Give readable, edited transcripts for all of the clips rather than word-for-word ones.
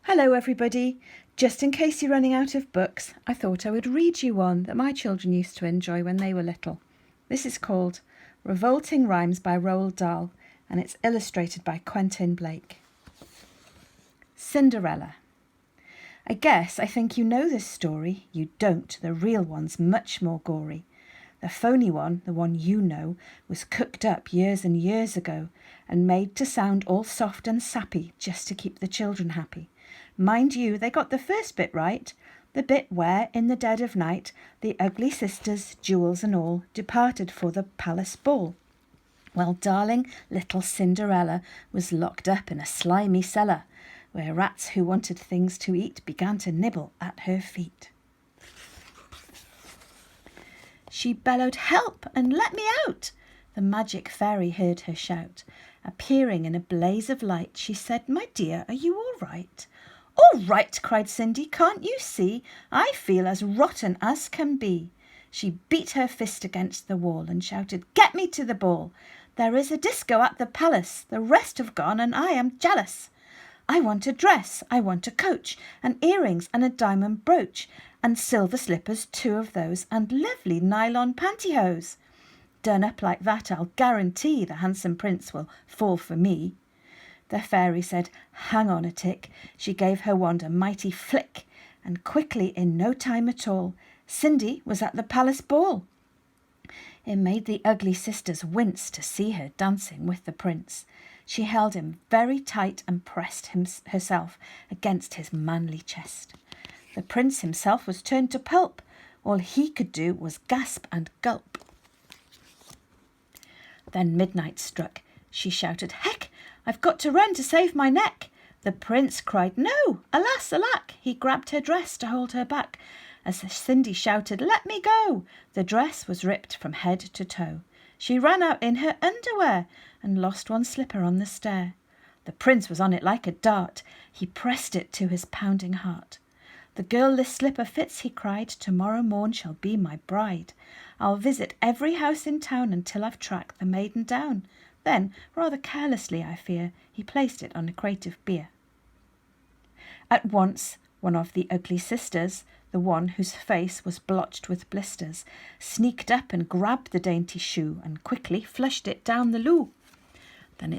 Hello everybody. Just in case you're running out of books, I thought I would read you one that my children used to enjoy when they were little. This is called Revolting Rhymes by Roald Dahl, and it's illustrated by Quentin Blake. Cinderella. I think you know this story. You don't. The real one's much more gory. The phony one, the one you know, was cooked up years and years ago and made to sound all soft and sappy just to keep the children happy. Mind you, they got the first bit right, the bit where, in the dead of night, the ugly sisters, jewels and all, departed for the palace ball. Well, darling little Cinderella was locked up in a slimy cellar, where rats who wanted things to eat began to nibble at her feet. She bellowed, "Help, and let me out!" The magic fairy heard her shout. Appearing in a blaze of light, she said, "My dear, are you all right?" "All right," cried Cindy, "can't you see? I feel as rotten as can be." She beat her fist against the wall and shouted, "Get me to the ball. There is a disco at the palace. The rest have gone and I am jealous. I want a dress, I want a coach, and earrings and a diamond brooch, and silver slippers, 2 of those, and lovely nylon pantyhose. Done up like that, I'll guarantee the handsome prince will fall for me." The fairy said, "Hang on a tick." She gave her wand a mighty flick, and quickly, in no time at all, Cindy was at the palace ball. It made the ugly sisters wince to see her dancing with the prince. She held him very tight and pressed herself against his manly chest. The prince himself was turned to pulp. All he could do was gasp and gulp. Then midnight struck. She shouted, "Heck! I've got to run to save my neck." The prince cried, "No, alas, alack!" He grabbed her dress to hold her back. As Cindy shouted, "Let me go!" the dress was ripped from head to toe. She ran out in her underwear and lost one slipper on the stair. The prince was on it like a dart. He pressed it to his pounding heart. "The girl this slipper fits," he cried, "tomorrow morn shall be my bride. I'll visit every house in town until I've tracked the maiden down." Then, rather carelessly, I fear, he placed it on a crate of beer. At once, one of the ugly sisters, the one whose face was blotched with blisters, sneaked up and grabbed the dainty shoe and quickly flushed it down the loo. Then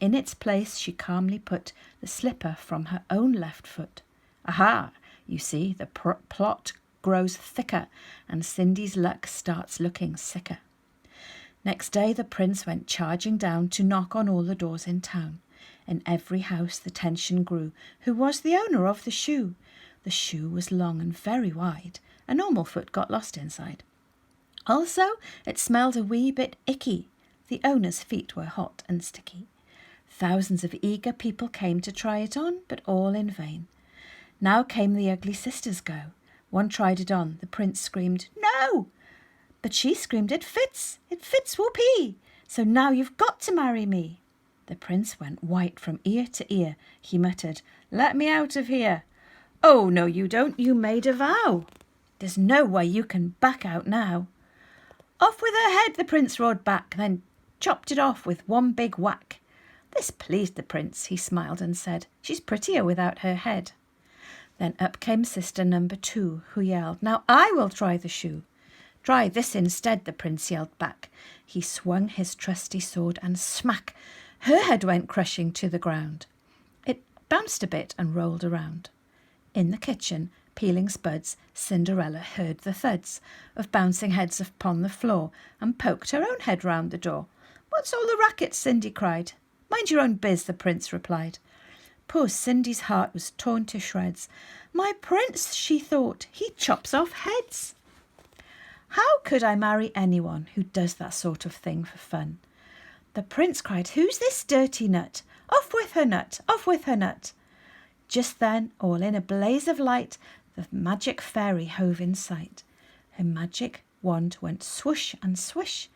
in its place she calmly put the slipper from her own left foot. Aha! You see, the plot grows thicker, and Cindy's luck starts looking sicker. Next day the prince went charging down to knock on all the doors in town. In every house the tension grew. Who was the owner of the shoe? The shoe was long and very wide. A normal foot got lost inside. Also, it smelled a wee bit icky. The owner's feet were hot and sticky. Thousands of eager people came to try it on, but all in vain. Now came the ugly sisters' go. One tried it on. The prince screamed, "No!" But she screamed, "It fits, whoopee! So now you've got to marry me." The prince went white from ear to ear. He muttered, "Let me out of here." "Oh, no, you don't. You made a vow. There's no way you can back out now." "Off with her head," the prince roared back, then chopped it off with one big whack. This pleased the prince. He smiled and said, "She's prettier without her head." Then up came sister number 2, who yelled, "Now I will try the shoe." "Try this instead," the prince yelled back. He swung his trusty sword and smack! Her head went crushing to the ground. It bounced a bit and rolled around. In the kitchen, peeling spuds, Cinderella heard the thuds of bouncing heads upon the floor and poked her own head round the door. "What's all the racket?" Cindy cried. "Mind your own biz," the prince replied. Poor Cindy's heart was torn to shreds. "My prince," she thought, "he chops off heads. How could I marry anyone who does that sort of thing for fun?" The prince cried, "Who's this dirty nut? Off with her nut, off with her nut." Just then, all in a blaze of light, the magic fairy hove in sight. Her magic wand went swoosh and swish.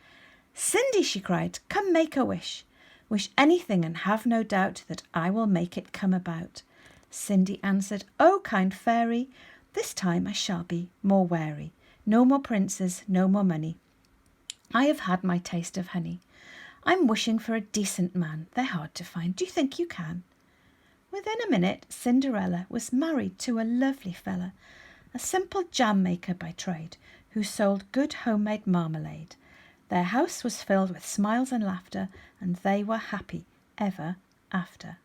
"Cindy," she cried, "come make a wish. Wish anything and have no doubt that I will make it come about." Cindy answered, "Oh, kind fairy, this time I shall be more wary. No more princes, no more money. I have had my taste of honey. I'm wishing for a decent man. They're hard to find. Do you think you can?" Within a minute Cinderella was married to a lovely fella, a simple jam maker by trade, who sold good homemade marmalade. Their house was filled with smiles and laughter, and they were happy ever after.